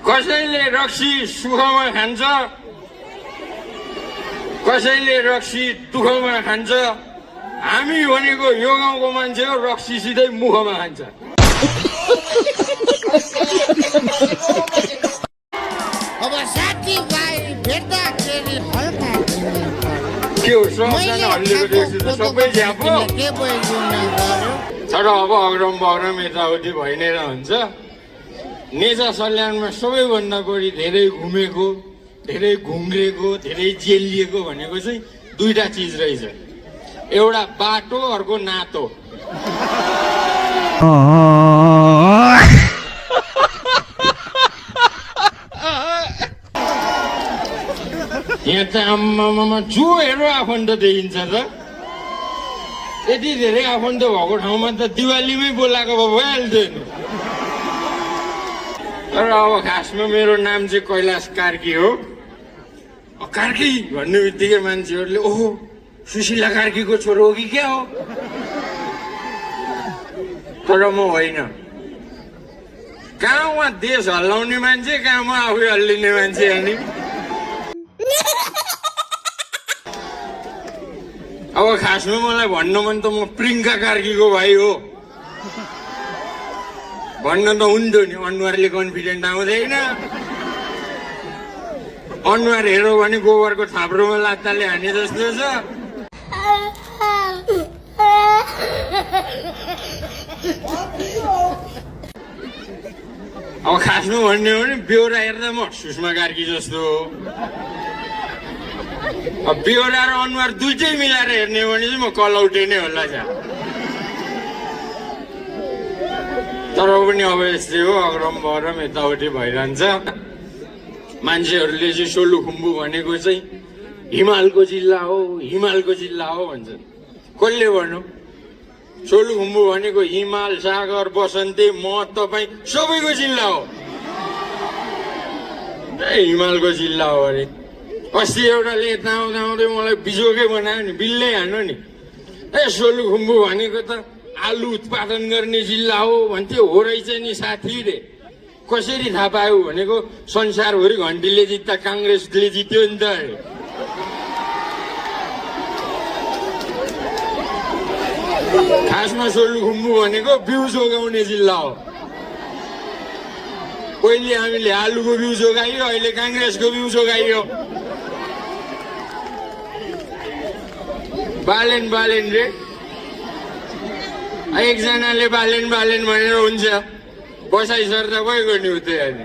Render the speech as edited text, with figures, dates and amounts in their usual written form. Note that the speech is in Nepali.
कसैले रक्सी सुखमा खान्छ, कसैले रक्सी दुःखमा खान्छ। हामी भनेको यो गाउँको मान्छे हो, रक्सी सिधै मुखमा खान्छ। अब साथीभाइ भेट्दाखेरि हल्का के हो सबजना हल्लेको देख्छु त सबै झ्यापो। तर अब अग्रम बग्रम यताउति भइ नै रहन्छ। नेता सल्यानमा सबैभन्दा बढी धेरै घुमेको, धेरै घुम्रेको, धेरै जेलिएको भनेको चाहिँ दुईटा चिज रहेछ। एउटा बाटो, अर्को नातो। यहाँ त आम्मामा जो हेरो आफन्त देखिन्छ त। यति धेरै आफन्त भएको ठाउँमा त दिवालीमै बोलाएको भए भइहाल्थ्यो नि। तर अब खासमा मेरो नाम चाहिँ कैलाश कार्की हो। कार्की भन्ने बित्तिकै मान्छेहरूले ओहो सुशीला कार्कीको छोरो हो कि क्या हो, तर म होइन। कहाँ उहाँ देश हल्लाउने मान्छे, कहाँ म आफै हल्लिने मान्छे। अनि अब खासमा मलाई भन्न मन त म प्रियङ्का कार्कीको भाइ हो भन्न त हुन्थ्यो नि। अनुहारले कन्फिडेन्ट आउँदैन। अनुहार हेऱ्यो भने गोबरको थाप्रोमा लात्ताले हाने जस्तो छ। अब खासमा भन्ने हो भने बेहोरा हेर्दा म सुषमा कार्की जस्तो हो। अब बेहोरा र अनुहार दुइटै मिलाएर हेर्ने हो भने चाहिँ म कलौटे नै होला जा। तर पनि अब यस्तै हो, अग्रम बग्रम यताउति भइरहन्छ। मान्छेहरूले चाहिँ सोलुखुम्बु भनेको चाहिँ हिमालको जिल्ला हो, हिमालको जिल्ला हो भन्छन्। कसले भन्नु? सोलुखुम्बु भनेको हिमाल, सागर, बसन्ती, म तपाईँ सबैको जिल्ला हो। हिमालको जिल्ला हो अरे। अस्ति एउटाले यता आउँदा आउँदै मलाई बिजोकै बनायो नि, बिल्लै हान्यो नि। सोलुखुम्बु भनेको त आलु उत्पादन गर्ने जिल्ला हो भन्थ्यो। हो रहेछ नि साथी रे। कसरी थाहा पायो भनेको संसारभरि घन्टीले जित्दा काङ्ग्रेसले जित्यो नि त। खासमा सोलुखुम्बु भनेको बिउ जोगाउने जिल्ला हो। पहिले हामीले आलुको बिउ जोगाइयो, अहिले काङ्ग्रेसको बिउ जोगाइयो। बालेन बालेन रे। एकजनाले बालेन बालेन भनेर हुन्छ, बसाइ सर्दा गयो नि उतै अनि।